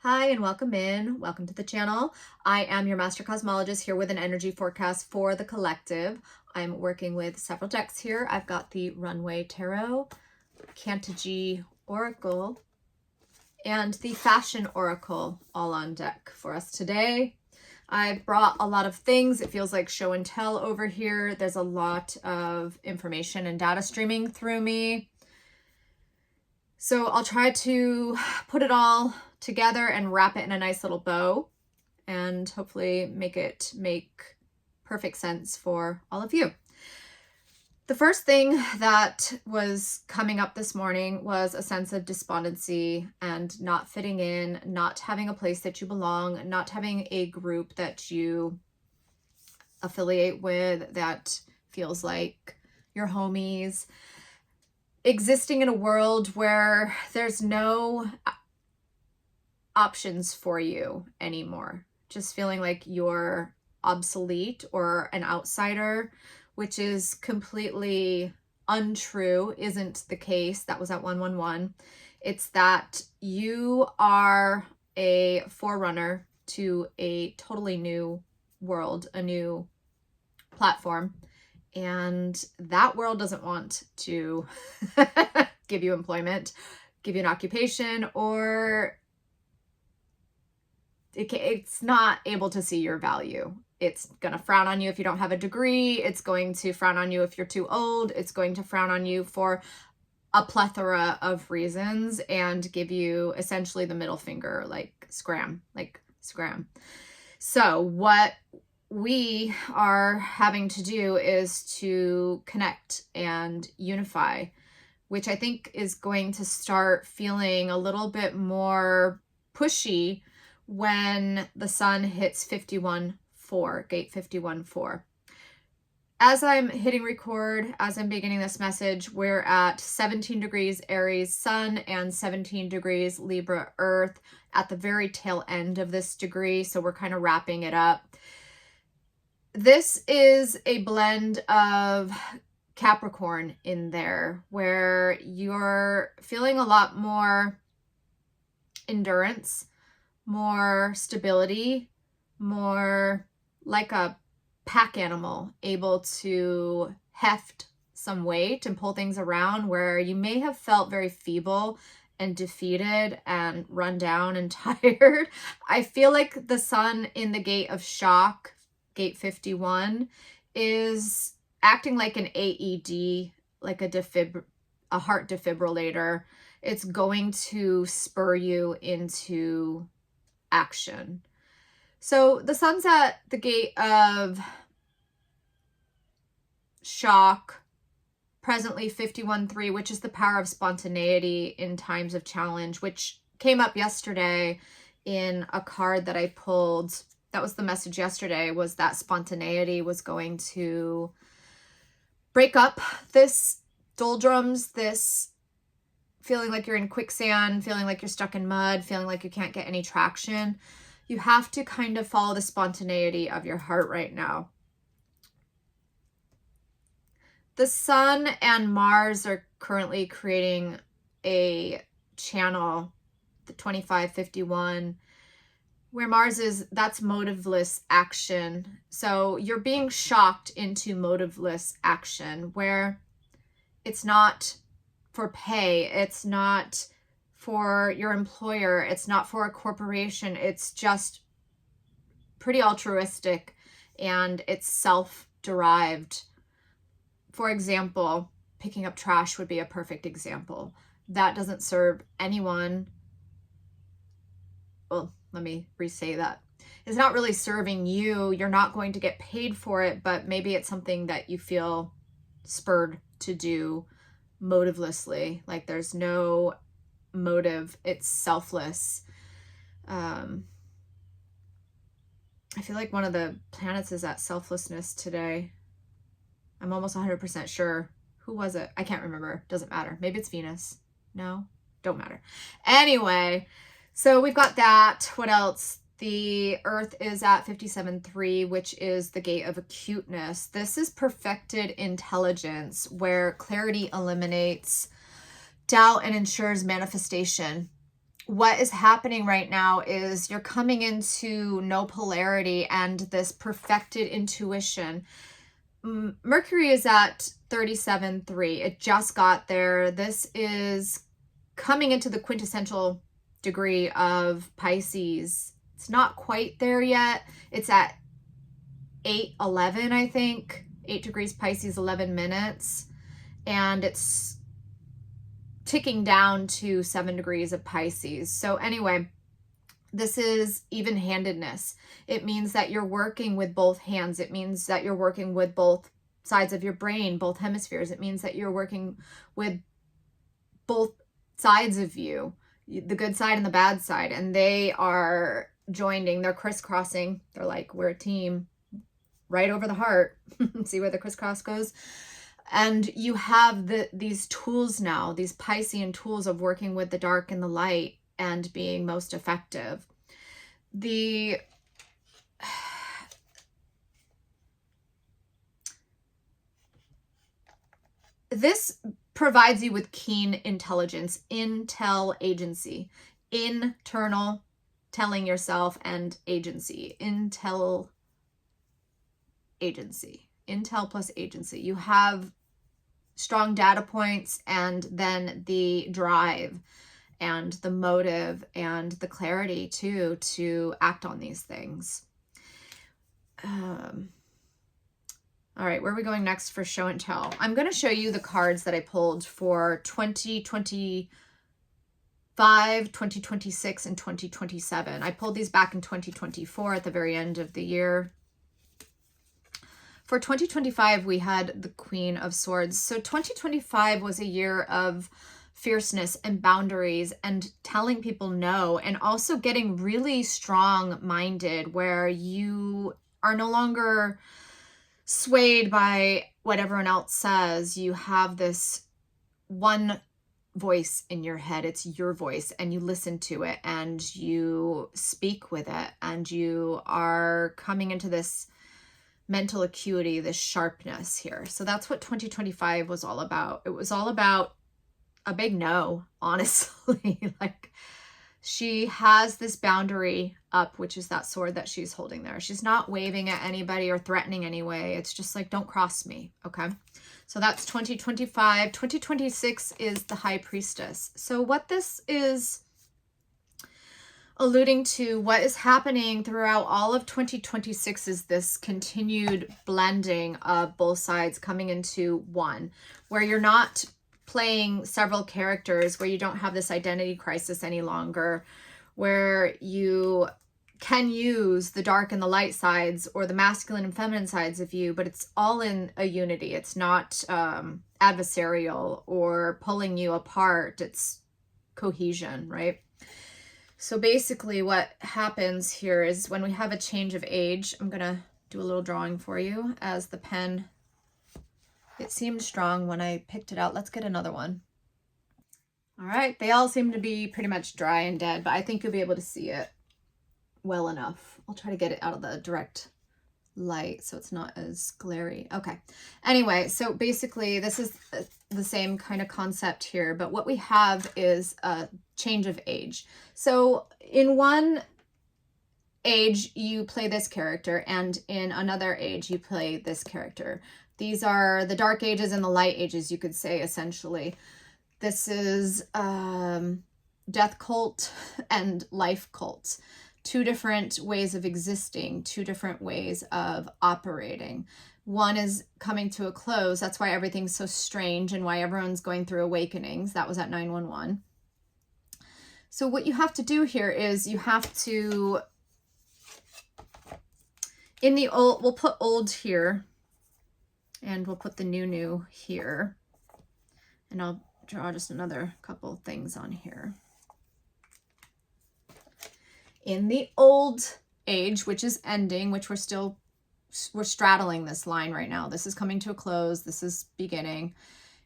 Hi and welcome in. Welcome to the channel. I am your master cosmologist here with an energy forecast for the collective. I'm working with several decks here. I've got the Runway Tarot, Cantigee Oracle, and the Fashion Oracle all on deck for us today. I've brought a lot of things. It feels like show and tell over here. There's a lot of information and data streaming through me. So I'll try to put it all together and wrap it in a nice little bow and hopefully make perfect sense for all of you. The first thing that was coming up this morning was a sense of despondency and not fitting in, not having a place that you belong, not having a group that you affiliate with that feels like your homies, existing in a world where there's no options for you anymore. Just feeling like you're obsolete or an outsider, which is completely untrue, isn't the case. That was at 111. It's that you are a forerunner to a totally new world, a new platform. And that world doesn't want to give you employment, give you an occupation, or it's not able to see your value. It's going to frown on you if you don't have a degree. It's going to frown on you if you're too old. It's going to frown on you for a plethora of reasons and give you essentially the middle finger, like scram. So what we are having to do is to connect and unify, which I think is going to start feeling a little bit more pushy when the sun hits 51-4, gate 51-4. As I'm hitting record, as I'm beginning this message, we're at 17 degrees Aries Sun and 17 degrees Libra Earth at the very tail end of this degree. So we're kind of wrapping it up. This is a blend of Capricorn in there where you're feeling a lot more endurance, more stability, more like a pack animal, able to heft some weight and pull things around, where you may have felt very feeble and defeated and run down and tired. I feel like the sun in the gate of shock, gate 51, is acting like an AED, like a heart defibrillator. It's going to spur you into action. So the sun's at the gate of shock, presently 51-3, which is the power of spontaneity in times of challenge, which came up yesterday in a card that I pulled. That was the message yesterday, was that spontaneity was going to break up this doldrums, this feeling like you're in quicksand, feeling like you're stuck in mud, feeling like you can't get any traction. You have to kind of follow the spontaneity of your heart right now. The sun and Mars are currently creating a channel, the 25-51, where Mars is, that's motiveless action. So you're being shocked into motiveless action, where it's not for pay, it's not for your employer, it's not for a corporation, it's just pretty altruistic and it's self-derived. For example, picking up trash would be a perfect example. That doesn't serve anyone. Well, let me re-say that. It's not really serving you. You're not going to get paid for it, but maybe it's something that you feel spurred to do motivelessly. Like there's no motive. It's selfless. I feel like one of the planets is at selflessness today. I'm almost 100% sure. Who was it? I can't remember. Doesn't matter. Maybe it's Venus. No? Don't matter. Anyway, so we've got that. What else? The Earth is at 57-3, which is the gate of acuteness. This is perfected intelligence, where clarity eliminates doubt and ensures manifestation, what is happening right now is you're coming into no polarity and this perfected intuition. Mercury is at 37.3. It just got there. This is coming into the quintessential degree of Pisces. It's not quite there yet. It's at 8:11, I think. 8 degrees Pisces, 11 minutes. And it's ticking down to 7 degrees of Pisces. So anyway, this is even-handedness. It means that you're working with both hands. It means that you're working with both sides of your brain, both hemispheres. It means that you're working with both sides of you, the good side and the bad side, and they are joining, they're crisscrossing. They're like, we're a team right over the heart. See where the crisscross goes? And you have these tools now, these Piscean tools of working with the dark and the light and being most effective. This provides you with keen intelligence, intel agency, internal telling yourself, and agency, intel agency, intel plus agency. You have strong data points and then the drive and the motive and the clarity too to act on these things. All right, where are we going next for show and tell? I'm going to show you the cards that I pulled for 2025, 2026, and 2027. I pulled these back in 2024 at the very end of the year. For 2025, we had the Queen of Swords. So 2025 was a year of fierceness and boundaries and telling people no, and also getting really strong-minded where you are no longer swayed by what everyone else says. You have this one voice in your head. It's your voice, and you listen to it and you speak with it, and you are coming into this mental acuity, this sharpness here. So that's what 2025 was all about. It was all about a big no, honestly. Like, she has this boundary up, which is that sword that she's holding there. She's not waving at anybody or threatening anyway. It's just like, don't cross me, okay? So that's 2025. 2026 is the High Priestess. So what this is alluding to, what is happening throughout all of 2026, is this continued blending of both sides coming into one, where you're not playing several characters, where you don't have this identity crisis any longer, where you can use the dark and the light sides, or the masculine and feminine sides of you, but it's all in a unity. It's not adversarial or pulling you apart. It's cohesion, right? So basically what happens here is when we have a change of age, I'm going to do a little drawing for you as the pen. It seemed strong when I picked it out. Let's get another one. All right, they all seem to be pretty much dry and dead, but I think you'll be able to see it well enough. I'll try to get it out of the direct light so it's not as glary. Okay. Anyway, so basically this is the same kind of concept here, but what we have is a change of age. So in one age, you play this character, and in another age, you play this character. These are the dark ages and the light ages, you could say, essentially. This is death cult and life cult. Two different ways of existing, two different ways of operating. One is coming to a close. That's why everything's so strange and why everyone's going through awakenings. That was at 911. So what you have to do here is you have to, in the old, we'll put old here, and we'll put the new here. And I'll draw just another couple things on here. In the old age, which is ending, which we're straddling this line right now. This is coming to a close. This is beginning.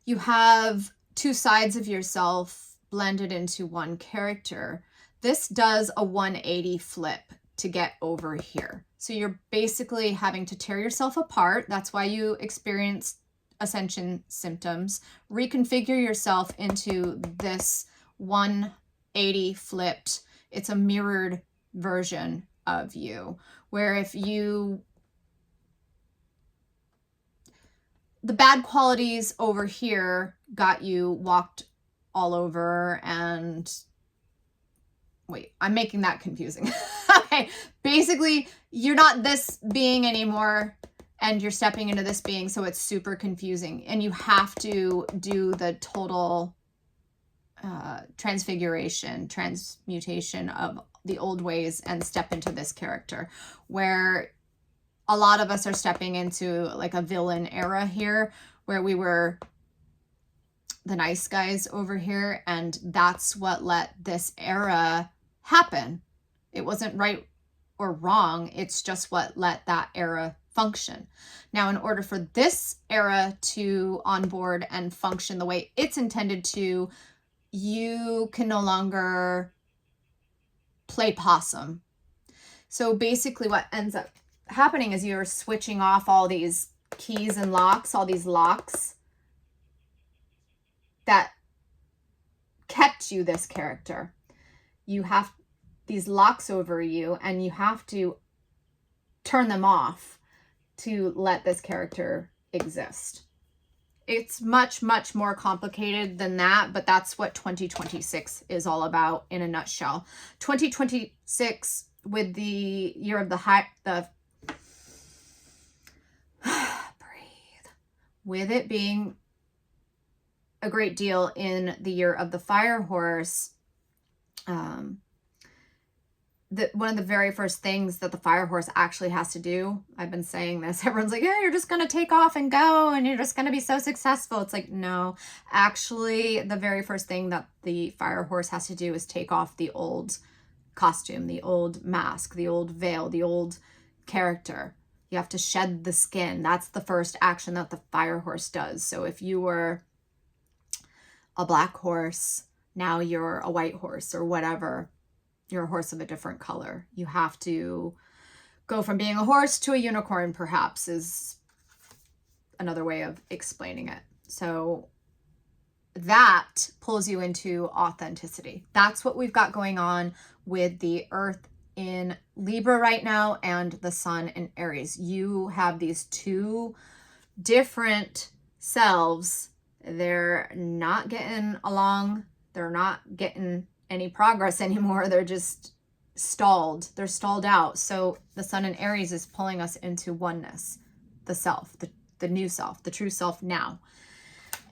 You have two sides of yourself blended into one character. This does a 180 flip to get over here. So you're basically having to tear yourself apart. That's why you experience ascension symptoms. Reconfigure yourself into this one 80 flipped. It's a mirrored version of you, where if you, the bad qualities over here got you walked all over and, wait, I'm making that confusing. Okay, basically you're not this being anymore and you're stepping into this being, so it's super confusing, and you have to do the total transfiguration, transmutation of the old ways and step into this character, where a lot of us are stepping into like a villain era here, where we were the nice guys over here, and that's what let this era happen. It wasn't right or wrong, it's just what let that era function. Now, in order for this era to onboard and function the way it's intended to, you can no longer play possum. So basically what ends up happening is you're switching off all these keys and locks, all these locks that kept you this character. You have these locks over you, and you have to turn them off to let this character exist. It's much, much more complicated than that, but that's what 2026 is all about in a nutshell. 2026, with the year of the breathe, with it being a great deal in the year of the fire horse, one of the very first things that the fire horse actually has to do, I've been saying this, everyone's like, yeah, you're just going to take off and go and you're just going to be so successful. It's like, no, actually the very first thing that the fire horse has to do is take off the old costume, the old mask, the old veil, the old character. You have to shed the skin. That's the first action that the fire horse does. So if you were a black horse, now you're a white horse or whatever, you're a horse of a different color. You have to go from being a horse to a unicorn, perhaps, is another way of explaining it. So that pulls you into authenticity. That's what we've got going on with the Earth in Libra right now and the Sun in Aries. You have these two different selves. They're not getting along. They're not getting any progress anymore. They're just stalled. They're stalled out. So the Sun in Aries is pulling us into oneness, the self, the new self, the true self now.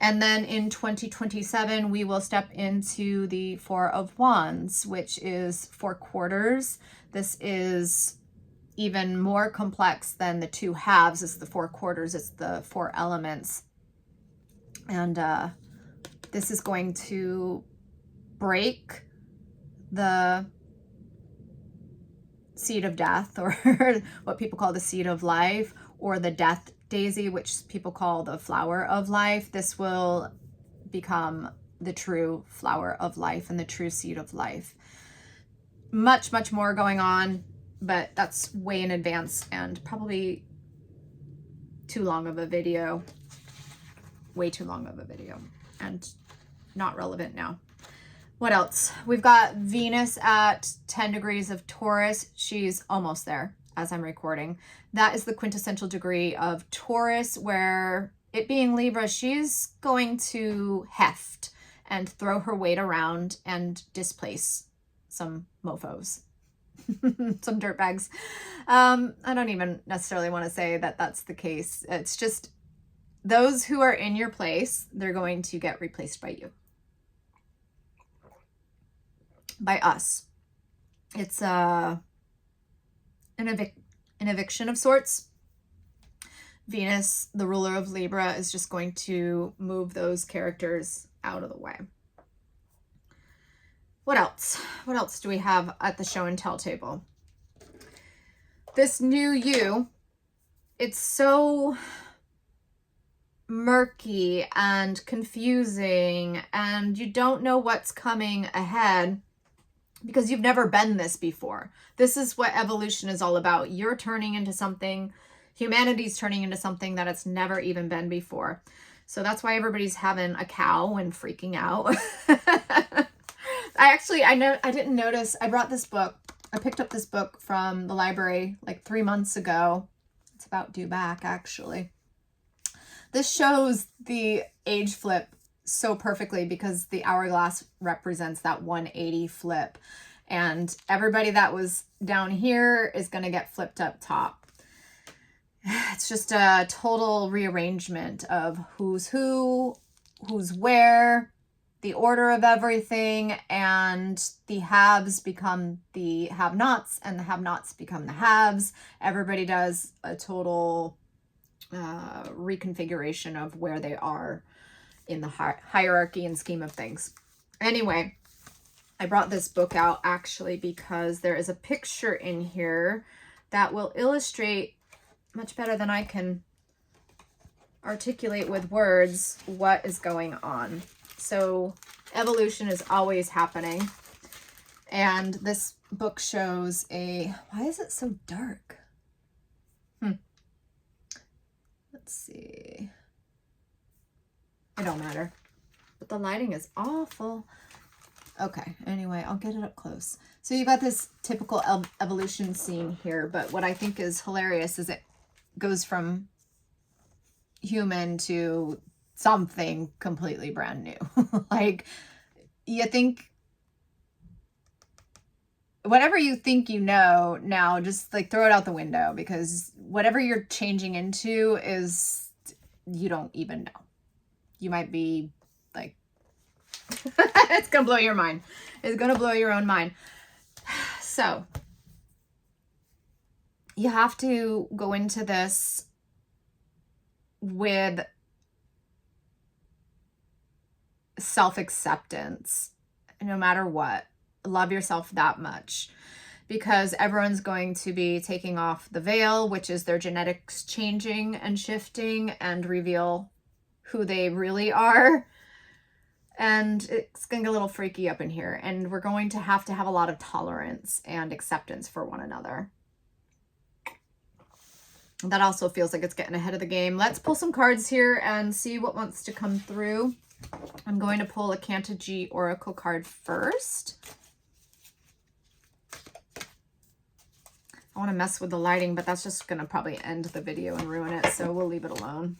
And then in 2027, we will step into the Four of Wands, which is 4 quarters. This is even more complex than the 2 halves. It's the 4 quarters. It's the 4 elements. And this is going to break the seed of death, or what people call the seed of life, or the death daisy, which people call the flower of life. This will become the true flower of life and the true seed of life. Much, much more going on, but that's way in advance and probably too long of a video. Way too long of a video and not relevant now. What else? We've got Venus at 10 degrees of Taurus. She's almost there as I'm recording. That is the quintessential degree of Taurus, where it being Libra, she's going to heft and throw her weight around and displace some mofos, some dirtbags. I don't even necessarily want to say that that's the case. It's just those who are in your place, they're going to get replaced by you. By us. It's an eviction of sorts. Venus, the ruler of Libra, is just going to move those characters out of the way. What else? What else do we have at the show and tell table? This new you, it's so murky and confusing, and you don't know what's coming ahead, because you've never been this before. This is what evolution is all about. You're turning into something, humanity's turning into something that it's never even been before. So that's why everybody's having a cow and freaking out. I didn't notice. I brought this book. I picked up this book from the library like 3 months ago. It's about due back, actually. This shows the age flip so perfectly because the hourglass represents that 180 flip. And everybody that was down here is going to get flipped up top. It's just a total rearrangement of who's who, who's where, the order of everything, and the haves become the have-nots, and the have-nots become the haves. Everybody does a total reconfiguration of where they are in the hierarchy and scheme of things. Anyway, I brought this book out actually because there is a picture in here that will illustrate much better than I can articulate with words what is going on. So evolution is always happening. And this book shows a... Why is it so dark? Let's see. It don't matter. But the lighting is awful. Okay, anyway, I'll get it up close. So you got this typical evolution scene here, but what I think is hilarious is it goes from human to something completely brand new. Like, you think, whatever you think you know now, just like throw it out the window, because whatever you're changing into is, you don't even know. You might be like, it's gonna blow your mind. It's gonna blow your own mind. So you have to go into this with self-acceptance, no matter what. Love yourself that much, because everyone's going to be taking off the veil, which is their genetics changing and shifting, and reveal who they really are. And it's going to get a little freaky up in here, and we're going to have a lot of tolerance and acceptance for one another. That also feels like it's getting ahead of the game. Let's pull some cards here and see what wants to come through. I'm going to pull a Cantigee Oracle card first. I want to mess with the lighting, but that's just going to probably end the video and ruin it, so we'll leave it alone.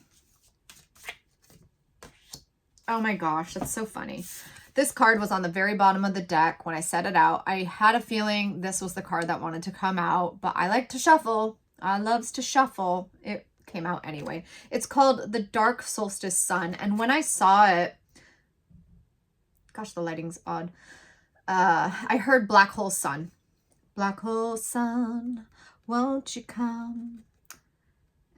Oh my gosh, that's so funny. This card was on the very bottom of the deck when I set it out. I had a feeling this was the card that wanted to come out, but I like to shuffle. I loves to shuffle. It came out anyway. It's called the Dark Solstice Sun, and when I saw it, gosh, the lighting's odd. I heard Black Hole Sun. Black hole sun, won't you come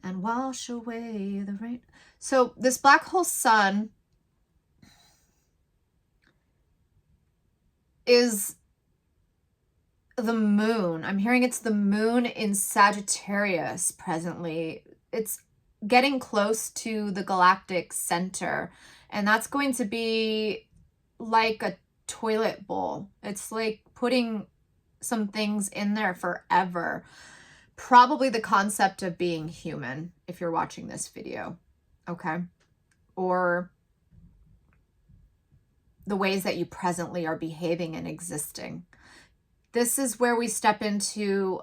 and wash away the rain? So this black hole sun is the moon. I'm hearing it's the moon in Sagittarius presently. It's getting close to the galactic center, and that's going to be like a toilet bowl. It's like putting some things in there forever. Probably the concept of being human, if you're watching this video, okay? Or the ways that you presently are behaving and existing. This is where we step into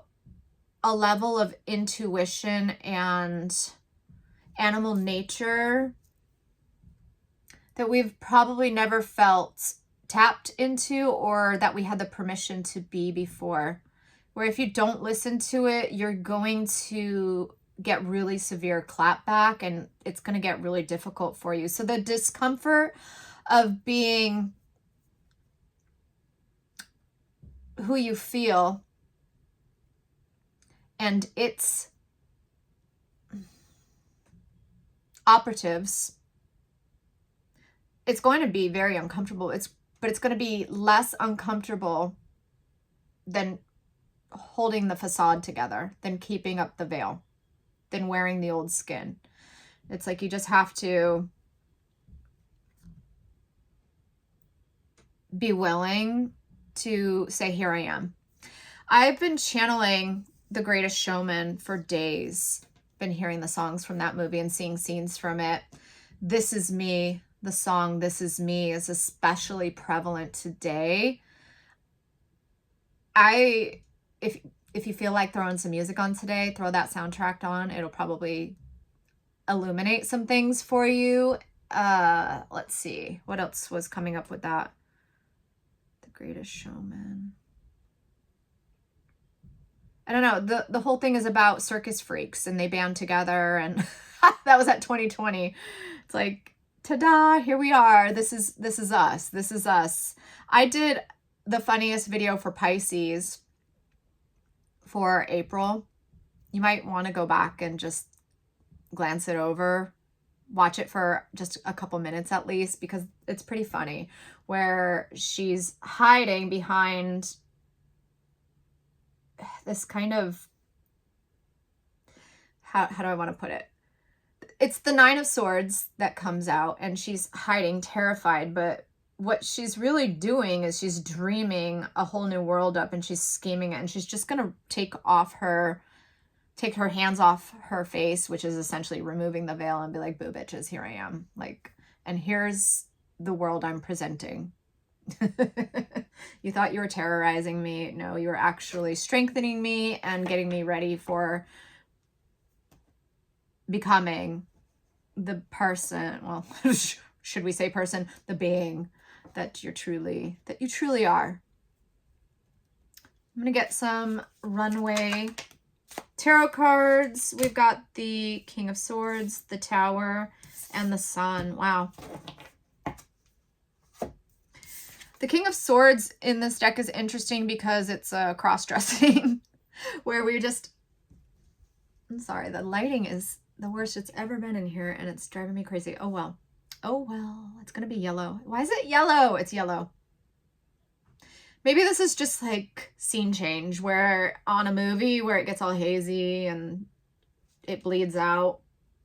a level of intuition and animal nature that we've probably never felt tapped into, or that we had the permission to be before. Where if you don't listen to it, you're going to get really severe clapback, and it's going to get really difficult for you. So the discomfort of being who you feel and its operatives, it's going to be very uncomfortable. But it's going to be less uncomfortable than holding the facade together, than keeping up the veil, than wearing the old skin. It's like you just have to be willing to say, here I am. I've been channeling The Greatest Showman for days. Been hearing the songs from that movie and seeing scenes from it. This Is Me. The song This Is Me is especially prevalent today if you feel like throwing some music on today, throw that soundtrack on. It'll probably illuminate some things for you. Let's see. What else was coming up with that? The Greatest Showman. I don't know. The whole thing is about circus freaks and they band together, and that was at 2020. It's like, ta-da, here we are. This is us. This is us. I did the funniest video for Pisces for April. You might want to go back and just glance it over. Watch it for just a couple minutes at least, because it's pretty funny, where she's hiding behind this kind of, how do I want to put it? It's the Nine of Swords that comes out, and she's hiding, terrified, but what she's really doing is she's dreaming a whole new world up, and she's scheming it, and she's just going to take her hands off her face, which is essentially removing the veil, and be like, boo bitches, here I am. Like, and here's the world I'm presenting. You thought you were terrorizing me. No, you were actually strengthening me and getting me ready for becoming the person, well, should we say person, the being that you truly are. I'm gonna get some Runway Tarot cards. We've got the King of Swords, the Tower, and the Sun. Wow. The King of Swords in this deck is interesting because it's a cross-dressing where we're just, I'm sorry, the lighting is the worst it's ever been in here, and it's driving me crazy. Oh well. Oh well. It's going to be yellow. Why is it yellow? It's yellow. Maybe this is just like scene change, where on a movie where it gets all hazy and it bleeds out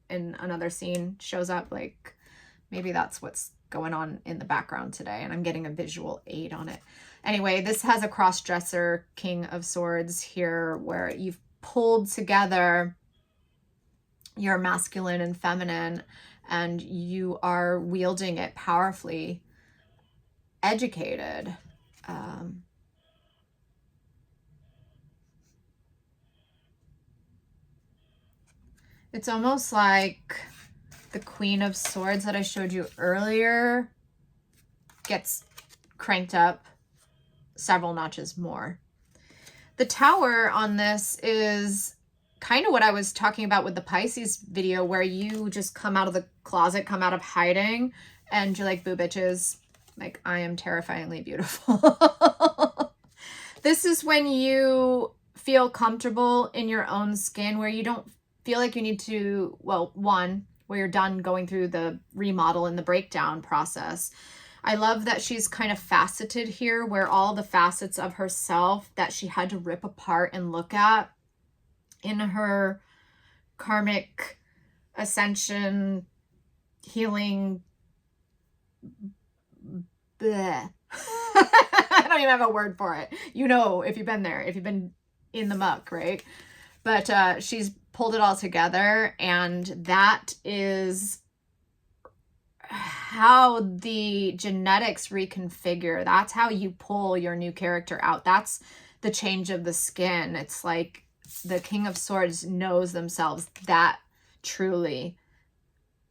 and another scene shows up. Like, maybe that's what's going on in the background today, and I'm getting a visual aid on it. Anyway, this has a cross-dresser King of Swords here, where you've pulled together your masculine and feminine, and you are wielding it powerfully, educated. It's almost like the Queen of Swords that I showed you earlier gets cranked up several notches more. The Tower on this is kind of what I was talking about with the Pisces video, where you just come out of the closet, come out of hiding, and you're like, boo bitches, like, I am terrifyingly beautiful. This is when you feel comfortable in your own skin, where you don't feel like you need to, well, one, where you're done going through the remodel and the breakdown process. I love that she's kind of faceted here, where all the facets of herself that she had to rip apart and look at in her karmic ascension, healing, bleh. I don't even have a word for it. You know, if you've been there, if you've been in the muck, right? But she's pulled it all together, and that is how the genetics reconfigure. That's how you pull your new character out. That's the change of the skin. It's like the King of Swords knows themselves that truly,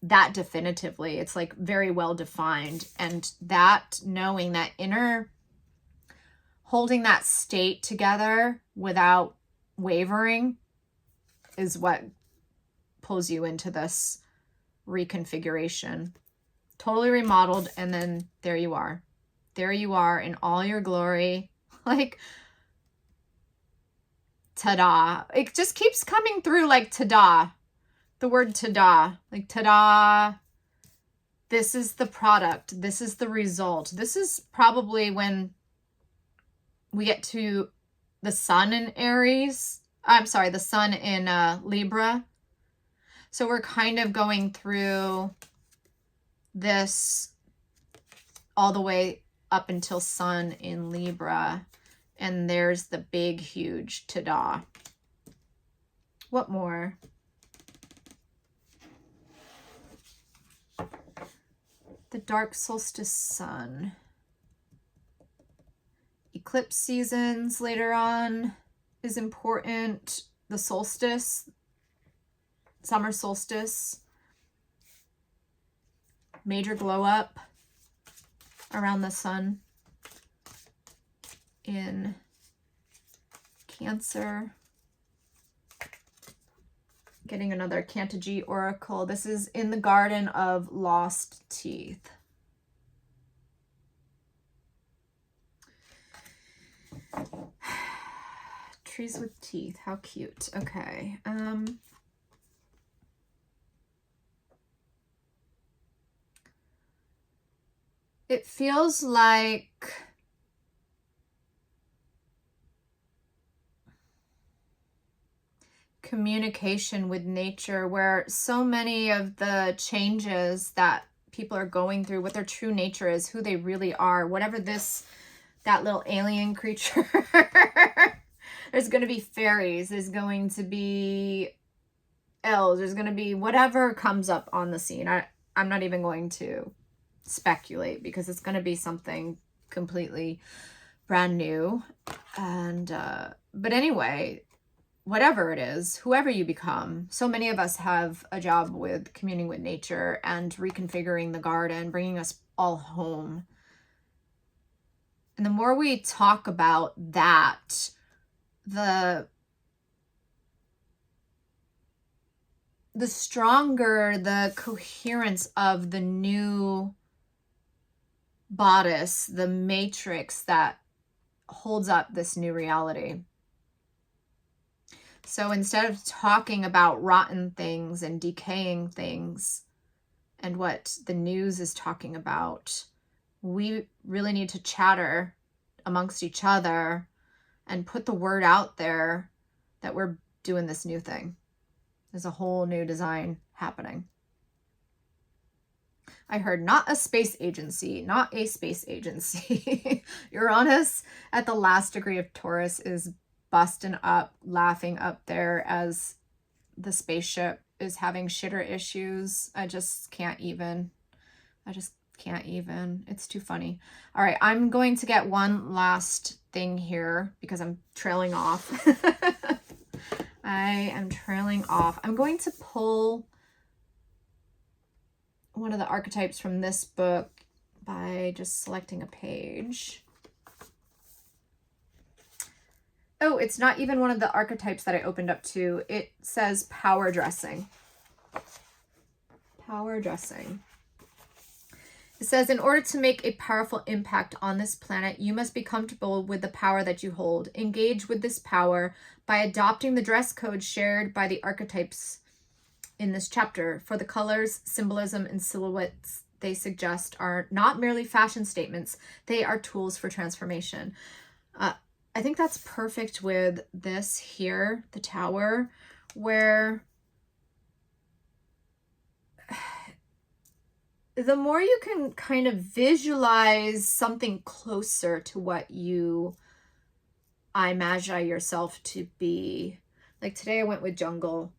that definitively. It's like very well defined, and that knowing, that inner holding that state together without wavering is what pulls you into this reconfiguration. Totally remodeled, and then there you are. There you are in all your glory. Like, ta-da. It just keeps coming through like ta-da. The word ta-da. Like, ta-da. This is the product. This is the result. This is probably when we get to the sun in Aries. I'm sorry, the sun in Libra. So we're kind of going through this all the way up until sun in Libra. And there's the big, huge ta-da. What more? The dark solstice sun. eclipse seasons later on is important. The solstice, summer solstice, major glow up around the sun in Cancer. Getting another Cantigee Oracle. This is in the Garden of Lost Teeth. Trees with teeth. How cute. Okay. It feels like communication with nature, where so many of the changes that people are going through, what their true nature is, who they really are, whatever that little alien creature. There's going to be fairies, there's going to be elves, there's going to be whatever comes up on the scene. I'm not even going to speculate because it's going to be something completely brand new. And but anyway, whatever it is, whoever you become, so many of us have a job with communing with nature and reconfiguring the garden, bringing us all home. And the more we talk about that, the stronger the coherence of the new bodice, the matrix that holds up this new reality. So instead of talking about rotten things and decaying things and what the news is talking about, we really need to chatter amongst each other and put the word out there that we're doing this new thing. There's a whole new design happening. I heard not a space agency, not a space agency. Uranus at the last degree of Taurus is busting up, laughing up there as the spaceship is having shitter issues. I just can't even. It's too funny. All right, I'm going to get one last thing here because I'm trailing off. I am trailing off. I'm going to pull one of the archetypes from this book by just selecting a page. Oh, it's not even one of the archetypes that I opened up to. It says power dressing. Power dressing. It says, in order to make a powerful impact on this planet, you must be comfortable with the power that you hold. Engage with this power by adopting the dress code shared by the archetypes in this chapter. For the colors, symbolism, and silhouettes they suggest are not merely fashion statements, they are tools for transformation. I think that's perfect with this here, the Tower, where the more you can kind of visualize something closer to what I imagine yourself to be. Like today I went with jungle,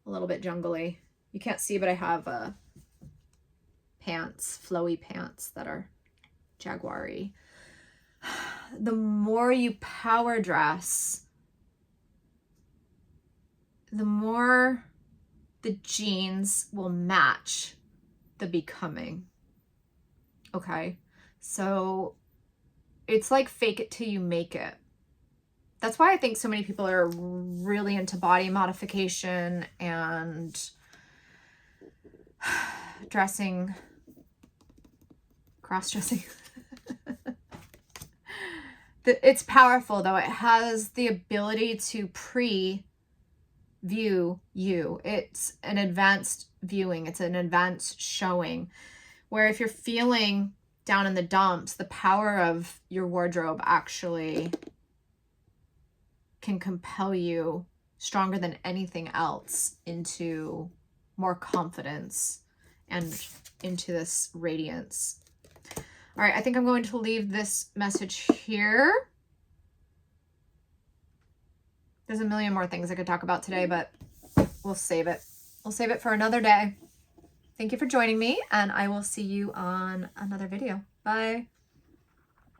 a little bit jungly. You can't see, but I have pants, flowy pants that are jaguar-y. The more you power dress, the more the jeans will match the becoming. Okay, so it's like fake it till you make it. That's why I think so many people are really into body modification and dressing, cross-dressing. It's powerful though. It has the ability to preview you. It's an advanced viewing. It's an advanced showing, where if you're feeling down in the dumps, the power of your wardrobe actually can compel you stronger than anything else into more confidence and into this radiance. All right, I think I'm going to leave this message here. There's a million more things I could talk about today, but we'll save it. We'll save it for another day. Thank you for joining me, and I will see you on another video. Bye.